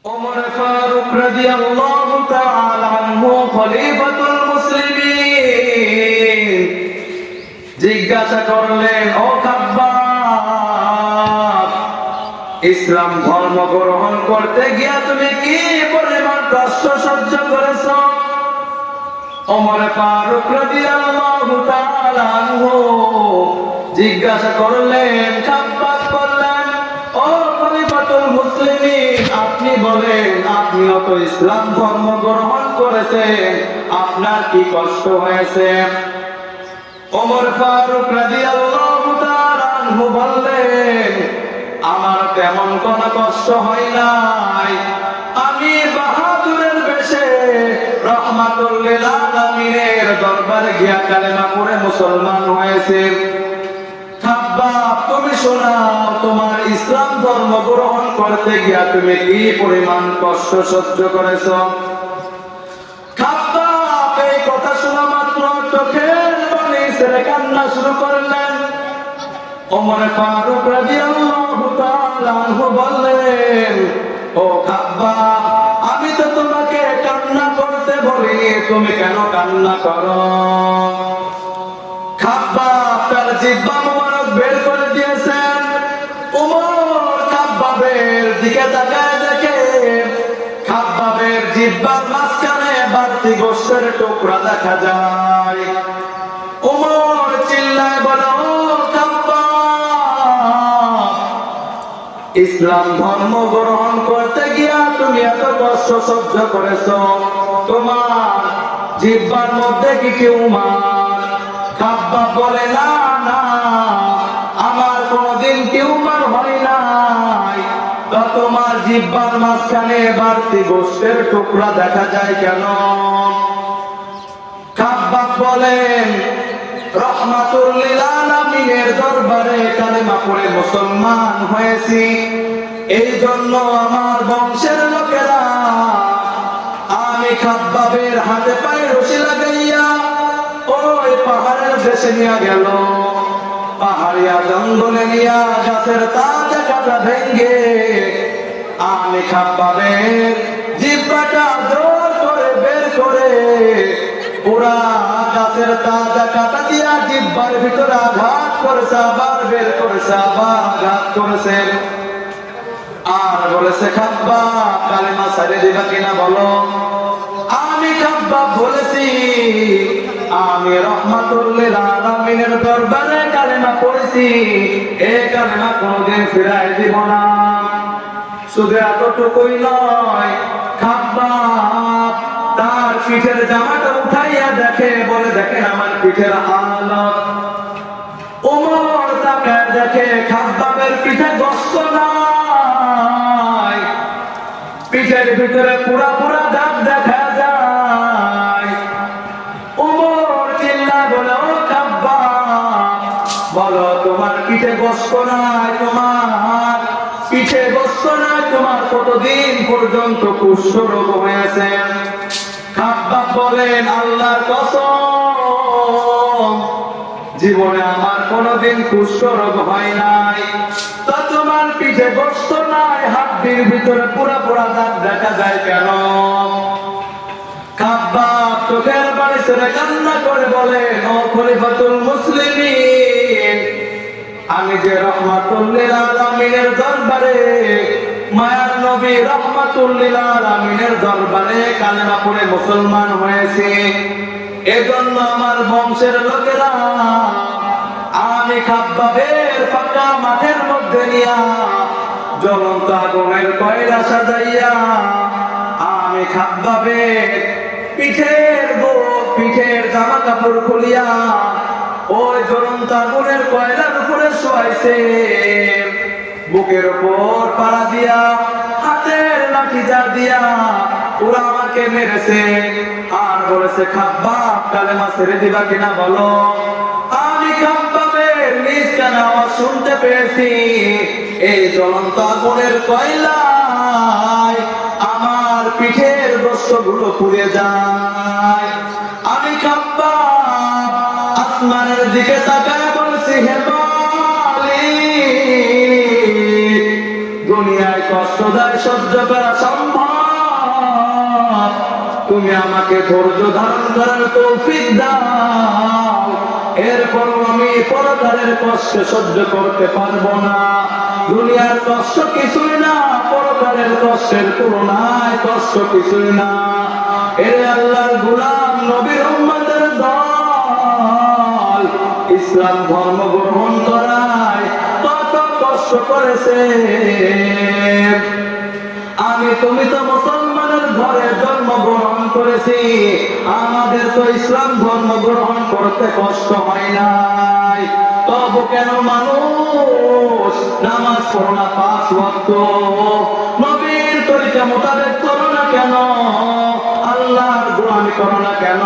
ওমর ফারুক রাদিয়াল্লাহু তাআলা আনহু খলিফাতুল মুসলিমিন জিজ্ঞাসা করলেন, ও খাব্বাব, ইসলাম ধর্ম গ্রহণ করতে গিয়া তুমি কি পরিমাণ কষ্ট সহ্য করেছো? ওমর ফারুক রাদিয়াল্লাহু তাআলা আনহু জিজ্ঞাসা করলেন, খাব্বাব বললেন, ও খলিফাতুল মুসলিমিন, আপনি বলেন, আপনিও তো ইসলাম ধর্ম গ্রহণ করেছেন, আপনার কি কষ্ট হয়েছে? ওমর ফারুক রাদিয়াল্লাহু তাআলা আনহু বললেন, আমার তেমন কোনো কষ্ট হয় নাই, আমি বাহাদুরের বেশে রহমাতুল লিল আলামিনের দরবারে গিয়া কালেমা পড়ে মুসলমান হয়েছে। খাব্বাব, তুমি শোনাও, তোমার ইসলাম ধর্ম গ্রহণ করতে গিয়া তুমি কি পরিমাণ কষ্ট সহ্য করেছো? খাব্বাব এই কথা শোনা মাত্র চোখের পানি ছেড়ে কান্না শুরু করলেন। ওমর ফারুক রাদিয়াল্লাহু তাআলা আনহু বললেন, ও খাব্বাব, আমি তো তোমাকে কান্না করতে বলি, তুমি কেন কান্না করো? খাব্বাব তার জিহ্বা মোবারক বের করে দিয়েছেন। ওমর খাব্বাবের দিকে তাকায় দেখে খাব্বাবের জিহ্বার মাঝখানে বাড়তি গোশতের টুকরা দেখা যায়। ওমর চিল্লায় বলে, ও খাব্বাব, ইসলাম ধর্ম গ্রহণ করতে গিয়া তুমি এত কষ্ট সহ্য করেছো, তোমার জিহ্বার মধ্যে কি টিউমার? খাব্বাব বলে, না না, আমার কোনদিন টিউমার হয় নাই, তা তোমার জিহ্বার মাঝখানে বাড়তি গোশতের টুকরা দেখা যায় কেন? খাব্বাব বলেন, রহমাতুল লিল আলামিনের দরবারে কালেমা পড়ে মুসলমান হয়েছি, এই জন্য আমার বংশের লোকেরা আমি খাব্বাবের হাতে পায়ে রশি লাগাইয়া ওই পাহাড়ের দেশে নিয়ে গেল। পাহাড়িয়া জঙ্গলে নিয়া গাছের তাজা কাটা ভেঙ্গে আমি খাব্বাবের জিহ্বাটা জোর করে বের করে পুরা গাছের তাজা কাটা দিয়া জিহ্বার ভিতরে আঘাত করেছে, আবার বের করেছে, আবার আঘাত করেছে। আর বলেছে, খাব্বাব, কালেমা ছেড়ে দিবা কিনা বলো? আমি খাব্বাব বলেছি, আমি রহমাতুল লিল আলামিনের দরবারে কালেমা পড়েছি, এই কালেমা কোনদিন ফিরাই দিব না। শুধু এতটুকুই নয়, খাব্বাব তার পিঠের জামাটা উঠাইয়া দেখে, বলে, দেখেন আমার পিঠের হালত। ওমর তাকায় দেখে খাব্বাবের পিঠে গোশত নাই, পিঠের ভিতরে পুরা পুরা দাগ দেখা যায়। ওমর চিল্লা বলে, ও খাব্বাব, বলো, তোমার পিঠে গোশত নাই, তোমার পিঠে গোশত নাই, তোমার কতদিন পর্যন্ত কুষ্ঠরোগ হয়েছে? খাব্বাব বলেন, আল্লাহর কসম, জীবনে আমার কোনদিন কুষ্ঠরোগ হয় নাই, তা তোমার পিঠে গোশত নাই, হাড্ডির ভিতরে পুরা পুরা দাগ দেখা যায় কেন? খাব্বাব চোখের পানি ছেড়ে কান্না করে বলেন, ও খলিফাতুল মুসলিমিন, আমি যে রহমাতুল লিল আলামিনের দরবারে, মায়ার নবী রহমাতুল লিল আলামিনের দরবারে কালেমা পড়ে মুসলমান হয়েছি, এজন্য আমার বংশের লোকেরা আমি খাব্বাবের ফাঁকা মাঠের মধ্যে নিয়া জ্বলন্ত আগুনের কয়লা সাজাইয়া আমি খাব্বাবের পিঠের জামা কাপড় খুলিয়া ওই জ্বলন্ত আগুনের কয়লার উপরে শোয়াইছে, বুকের উপর পাড়া দিয়া হাতের লাঠিটা দিয়া ওরা আমাকে মেরেছে। আর বলেছে, খাব্বাব, কালেমা ছেড়ে দিবা কিনা বলো? আমি খাব্বাবের নিজ কানে আওয়াজ শুনতে পেয়েছি, এই জ্বলন্ত আগুনের কয়লায় আমার পিঠের গোশতগুলো পুড়ে যায়। আমি খাব্বাব আসমানের দিকে তাকায় বলছি, হে মালিক, দুনিয়ায় কষ্ট দেয় সহ্য করা সম্ভব তুমি আমাকে ধৈর্য ধারণ করার তৌফিক দাও, এরপরও আমি পরকালের কষ্ট সহ্য করতে পারবো না। দুনিয়ার কষ্ট কিছুই না, পরকালের কষ্টের তুলনায় কষ্ট কিছুই না। এর আল্লাহর গোলাম নবীর উম্মতের দল ইসলাম ধর্ম গ্রহণ করায় কত কষ্ট করেছে। তুমি তো মুসলমানের ঘরে জন্মগ্রহণ করেছি, আমাদের তো ইসলাম ধর্ম গ্রহণ করতে কষ্ট হয় নাই। তবু কেন মানুষ নামাজ পড়ো না 5 ওয়াক্ত, নবীর তরিকা মোতাবেক করো না কেন, আল্লাহর গোলামি করো না কেন?